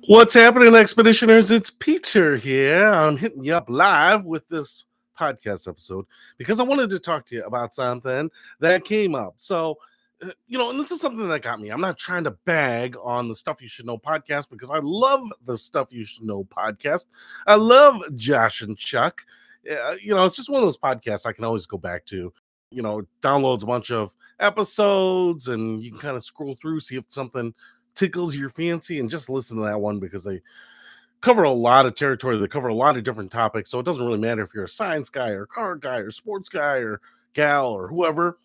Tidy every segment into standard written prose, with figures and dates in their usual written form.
What's happening, Expeditioners? It's Peter here. I'm hitting you up live with this podcast episode because I wanted to talk to you about something that came up. And this is something that got me. I'm not trying to bag on the Stuff You Should Know podcast because I love the Stuff You Should Know podcast. I love Josh and Chuck. It's just one of those podcasts I can always go back to. It downloads a bunch of episodes and you can kind of scroll through, see if something tickles your fancy, and just listen to that one because they cover a lot of territory. They cover a lot of different topics. So it doesn't really matter if you're a science guy or car guy or sports guy or gal or whoever,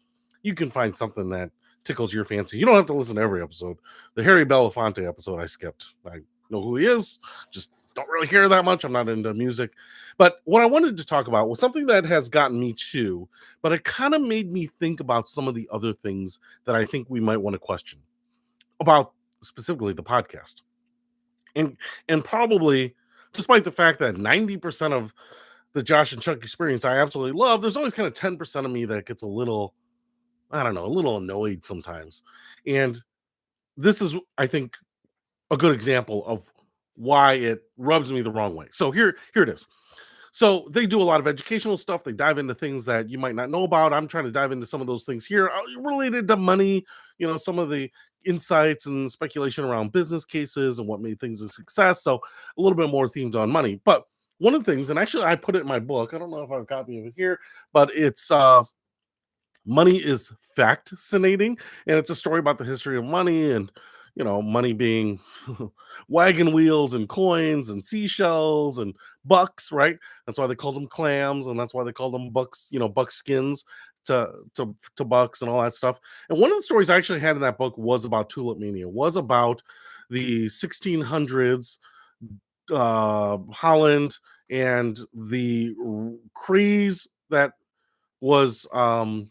you can find something that tickles your fancy. You don't have to listen to every episode. The Harry Belafonte episode I skipped. I know who he is, just don't really hear that much. I'm not into music. But what I wanted to talk about was something that has gotten me too, but it kind of made me think about some of the other things that I think we might want to question about specifically the podcast. And probably, despite the fact that 90% of the Josh and Chuck experience I absolutely love, there's always kind of 10% of me that gets a little, I don't know, a little annoyed sometimes. And this is, I think, a good example of why it rubs me the wrong way. So here it is. So they do a lot of educational stuff. They dive into things that you might not know about. I'm trying to dive into some of those things here related to money, some of the insights and speculation around business cases and what made things a success. So a little bit more themed on money. But one of the things, and actually I put it in my book, I don't know if I have a copy of it here, but it's Money is Fascinating, and it's a story about the history of money and money being wagon wheels and coins and seashells and bucks, right? That's why they called them clams, and that's why they called them bucks, buck skins to bucks and all that stuff. And one of the stories I actually had in that book was about Tulip Mania, was about the 1600s, Holland, and the craze was um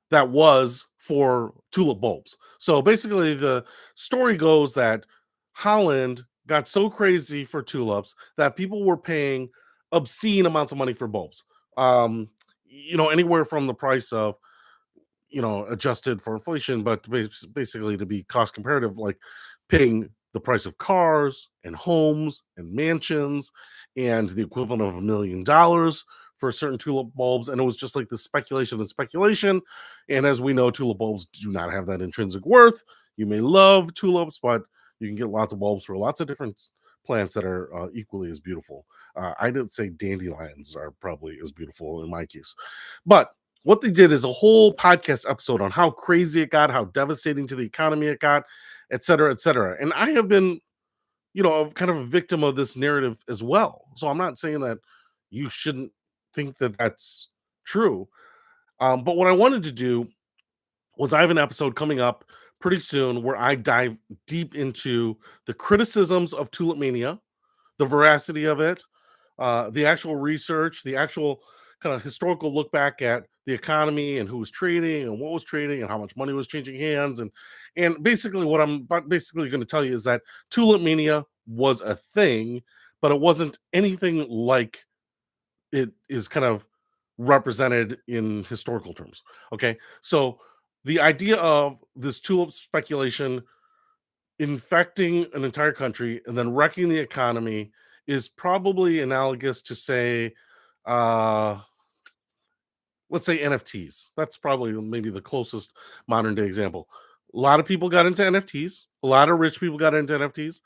that was for tulip bulbs. So basically, the story goes that Holland got so crazy for tulips that people were paying obscene amounts of money for bulbs. Anywhere from the price of, adjusted for inflation, but basically to be cost comparative, like paying the price of cars and homes and mansions and the equivalent of $1 million for certain tulip bulbs. And it was just like the speculation and speculation. And as we know, tulip bulbs do not have that intrinsic worth. You may love tulips, but you can get lots of bulbs for lots of different plants that are equally as beautiful. I didn't say dandelions are probably as beautiful in my case, but what they did is a whole podcast episode on how crazy it got, how devastating to the economy it got, et cetera, et cetera. And I have been, kind of a victim of this narrative as well. So I'm not saying that you shouldn't think that that's true. But what I wanted to do was I have an episode coming up pretty soon where I dive deep into the criticisms of Tulip Mania, the veracity of it, the actual research, the actual kind of historical look back at the economy and who was trading and what was trading and how much money was changing hands. And basically what I'm basically going to tell you is that Tulip Mania was a thing, but it wasn't anything like it is kind of represented in historical terms. Okay. So the idea of this tulip speculation infecting an entire country and then wrecking the economy is probably analogous to, say, uh let's say NFTs. That's probably maybe the closest modern day example. A lot of people got into NFTs, a lot of rich people got into NFTs,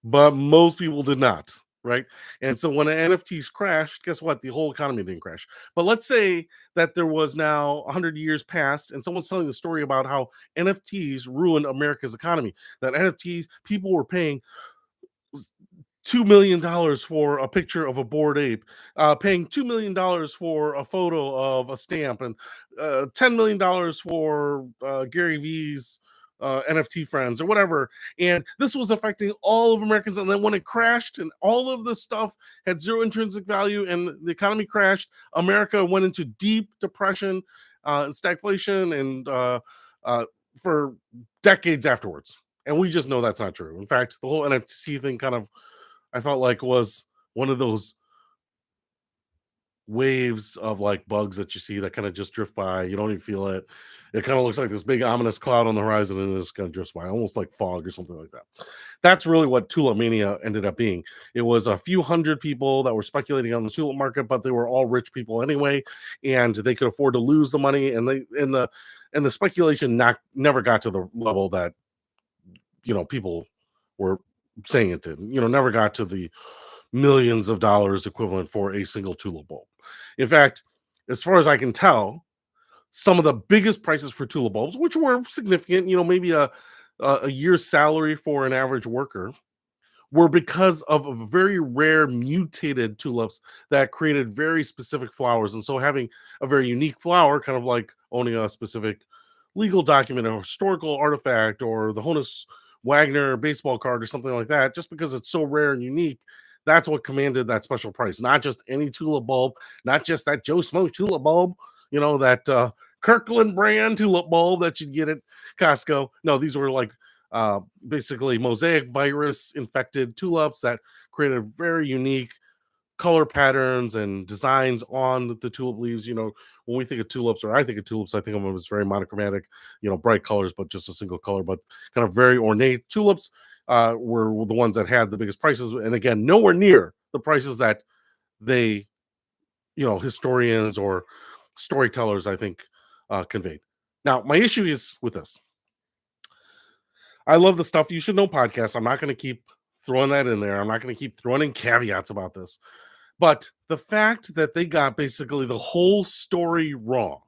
but most people did not, right? And so when the NFTs crashed, guess what? The whole economy didn't crash. But let's say that there was now 100 years past, and someone's telling the story about how NFTs ruined America's economy. That NFTs, people were paying $2 million for a picture of a bored ape, paying $2 million for a photo of a stamp, and $10 million for Gary V's NFT friends or whatever. And this was affecting all of Americans. And then when it crashed and all of this stuff had zero intrinsic value and the economy crashed, America went into deep depression, stagflation, and for decades afterwards. And we just know that's not true. In fact, the whole NFT thing kind of, I felt like, was one of those waves of like bugs that you see that kind of just drift by. You don't even feel it. It kind of looks like this big ominous cloud on the horizon, and it just kind of drifts by, almost like fog or something like that. That's really what Tulip Mania ended up being. It was a few hundred people that were speculating on the tulip market, but they were all rich people anyway, and they could afford to lose the money. And the speculation never got to the level that people were saying it did. Never got to the millions of dollars equivalent for a single tulip bulb. In fact, as far as I can tell, some of the biggest prices for tulip bulbs, which were significant, maybe a year's salary for an average worker, were because of a very rare mutated tulips that created very specific flowers. And so having a very unique flower, kind of like owning a specific legal document or historical artifact or the Honus Wagner baseball card or something like that, just because it's so rare and unique, that's what commanded that special price. Not just any tulip bulb, not just that Joe Smo tulip bulb, that Kirkland brand tulip bulb that you'd get at Costco. No, these were like basically mosaic virus infected tulips that created very unique color patterns and designs on the tulip leaves. When we think of tulips, or I think of tulips, I think of them as very monochromatic, bright colors, but just a single color, but kind of very ornate. Tulips were the ones that had the biggest prices. And again, nowhere near the prices that they, historians or storytellers, I think, conveyed. Now, my issue is with this. I love the stuff you should know podcast. I'm not going to keep throwing that in there. I'm not going to keep throwing in caveats about this. But the fact that they got basically the whole story wrong,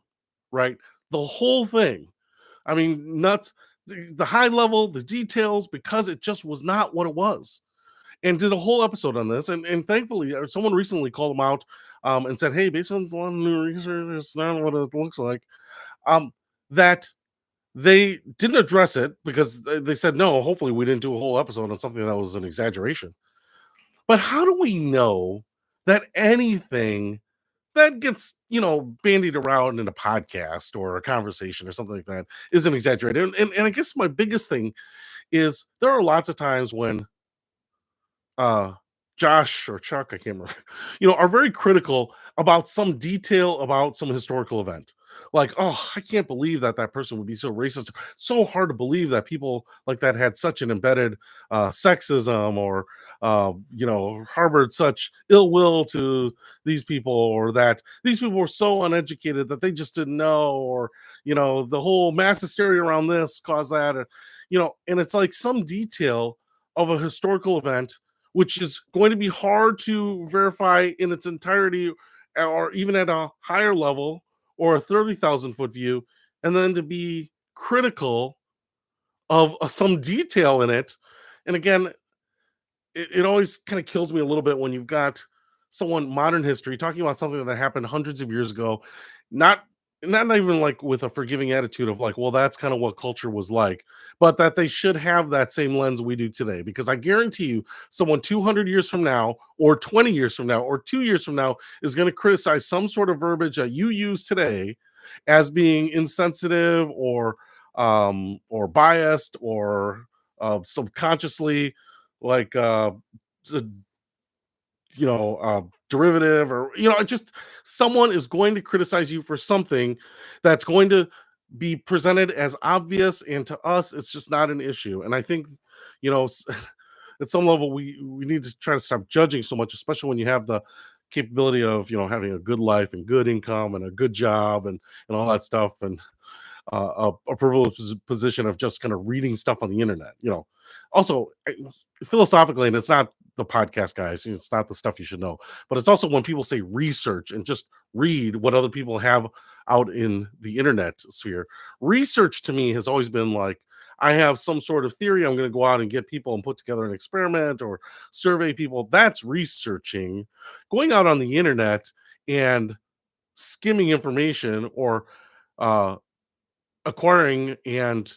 right? The whole thing. I mean, nuts, the high level, the details, because it just was not what it was. And did a whole episode on this. And thankfully, someone recently called them out and said, hey, based on a lot of new research, it's not what it looks like. That they didn't address it because they said, no, hopefully we didn't do a whole episode on something that was an exaggeration. But how do we know that anything that gets, bandied around in a podcast or a conversation or something like that isn't exaggerated? And I guess my biggest thing is there are lots of times when uh Josh or Chuck, I can't remember, are very critical about some detail about some historical event. Like, oh, I can't believe that that person would be so racist. So hard to believe that people like that had such an embedded sexism or, harbored such ill will to these people, or that these people were so uneducated that they just didn't know, or, the whole mass hysteria around this caused that. And it's like some detail of a historical event which is going to be hard to verify in its entirety or even at a higher level or a 30,000 foot view, and then to be critical of some detail in it. And again, it always kind of kills me a little bit when you've got someone modern history talking about something that happened hundreds of years ago, not not even like with a forgiving attitude of like, well, that's kind of what culture was like, but that they should have that same lens we do today. Because I guarantee you, someone 200 years from now, or 20 years from now, or 2 years from now is going to criticize some sort of verbiage that you use today as being insensitive or biased or subconsciously like derivative, or just someone is going to criticize you for something that's going to be presented as obvious, and to us it's just not an issue. And I think you know s- at some level we need to try to stop judging so much, especially when you have the capability of having a good life and good income and a good job and all that stuff, and a privileged position of just kind of reading stuff on the internet. Also, philosophically, and it's not the podcast guys, it's not the stuff you should know, but it's also when people say research and just read what other people have out in the internet sphere. Research to me has always been like, I have some sort of theory. I'm going to go out and get people and put together an experiment or survey people. That's researching. Going out on the internet and skimming information, or uh, acquiring and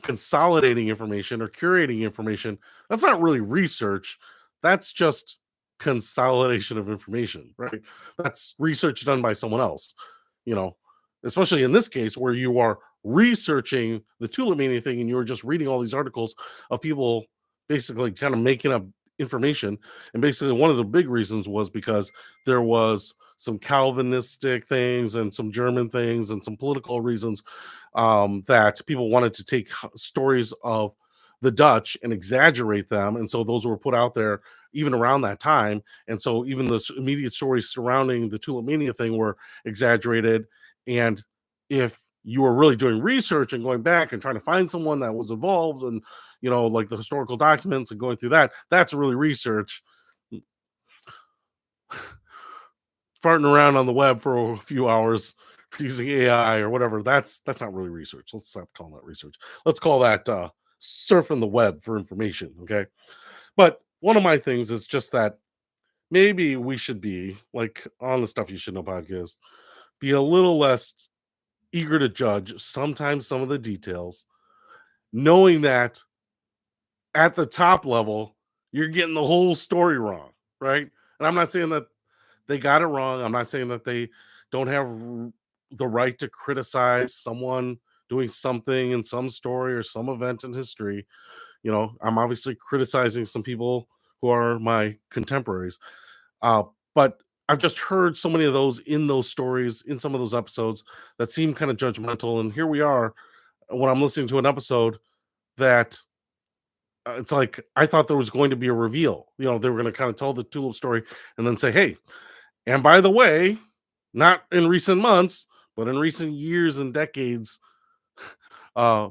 consolidating information or curating information, that's not really research. That's just consolidation of information, right? That's research done by someone else, you know especially in this case where you are researching the Tulip Mania thing, and you're just reading all these articles of people basically kind of making up information. And basically, one of the big reasons was because there was some Calvinistic things and some German things and some political reasons, that people wanted to take stories of the Dutch and exaggerate them. And so those were put out there even around that time. And so even the immediate stories surrounding the Tulip Mania thing were exaggerated. And if you were really doing research and going back and trying to find someone that was involved and, like the historical documents and going through that, that's really research. Farting around on the web for a few hours using AI or whatever, that's not really research. Let's stop calling that research. Let's call that surfing the web for information. Okay. But one of my things is just that maybe we should be like on the Stuff You Should Know podcast, be a little less eager to judge sometimes some of the details, knowing that at the top level, you're getting the whole story wrong, right? And I'm not saying that they got it wrong. I'm not saying that they don't have the right to criticize someone doing something in some story or some event in history. I'm obviously criticizing some people who are my contemporaries. But I've just heard so many of those in those stories, in some of those episodes that seem kind of judgmental. And here we are when I'm listening to an episode that it's like I thought there was going to be a reveal. They were going to kind of tell the Tulip story and then say, hey, and by the way, not in recent months, but in recent years and decades,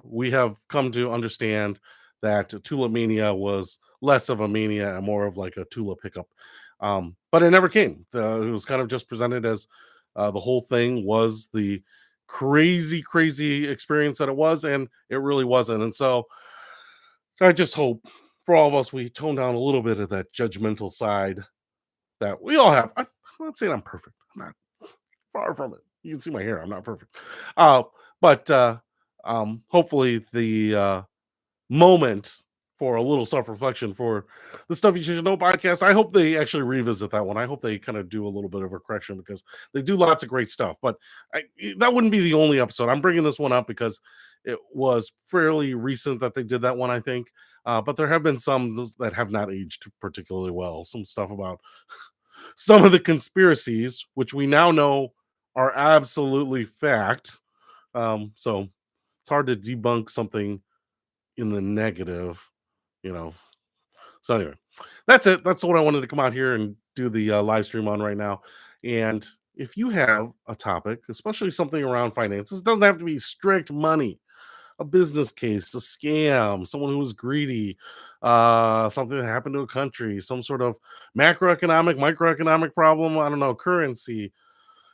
we have come to understand that Tulip Mania was less of a mania and more of like a tulip hiccup. But it never came. It was kind of just presented as the whole thing was the crazy, crazy experience that it was, and it really wasn't. And so I just hope for all of us, we tone down a little bit of that judgmental side that we all have. I'm not saying I'm perfect. I'm not, far from it. You can see my hair. I'm not perfect. But hopefully the moment for a little self-reflection for the Stuff You Should Know podcast, I hope they actually revisit that one. I hope they kind of do a little bit of a correction because they do lots of great stuff. But that wouldn't be the only episode. I'm bringing this one up because it was fairly recent that they did that one, I think. But there have been some that have not aged particularly well. Some stuff about some of the conspiracies, which we now know are absolutely fact. So it's hard to debunk something in the negative, you know. So anyway, that's it. That's what I wanted to come out here and do the live stream on right now. And if you have a topic, especially something around finances, it doesn't have to be strict money, a business case, a scam, someone who was greedy, something that happened to a country, some sort of macroeconomic, microeconomic problem, I don't know, currency,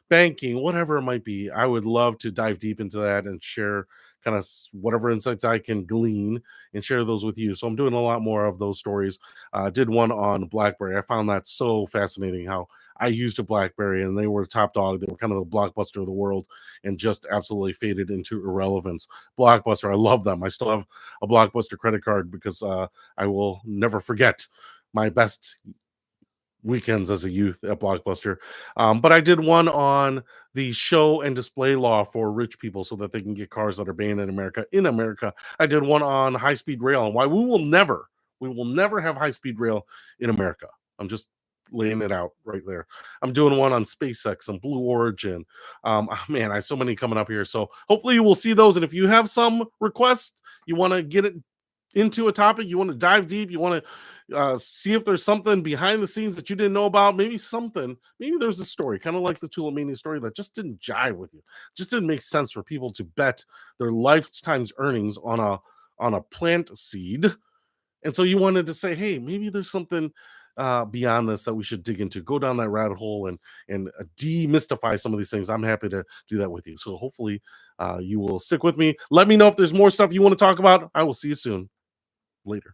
banking, whatever it might be. I would love to dive deep into that and share kind of whatever insights I can glean and share those with you. So I'm doing a lot more of those stories. Did one on BlackBerry. I found that so fascinating how I used a BlackBerry and they were top dog. They were kind of the Blockbuster of the world and just absolutely faded into irrelevance. Blockbuster, I love them. I still have a Blockbuster credit card because I will never forget my best weekends as a youth at Blockbuster. But I did one on the show and display law for rich people so that they can get cars that are banned in America. In America, I did one on high speed rail and why we will never have high speed rail in America. I'm just laying it out right there. I'm doing one on SpaceX and Blue Origin. Man, I have so many coming up here. So hopefully you will see those. And if you have some requests, you want to get it into a topic, you want to dive deep, you want to see if there's something behind the scenes that you didn't know about, maybe there's a story, kind of like the Tulip Mania story that just didn't jive with you, just didn't make sense for people to bet their lifetime's earnings on a plant seed. And so you wanted to say, hey, maybe there's something beyond this that we should dig into, go down that rabbit hole and demystify some of these things. I'm happy to do that with you. So hopefully you will stick with me. Let me know if there's more stuff you want to talk about. I will see you soon. Later.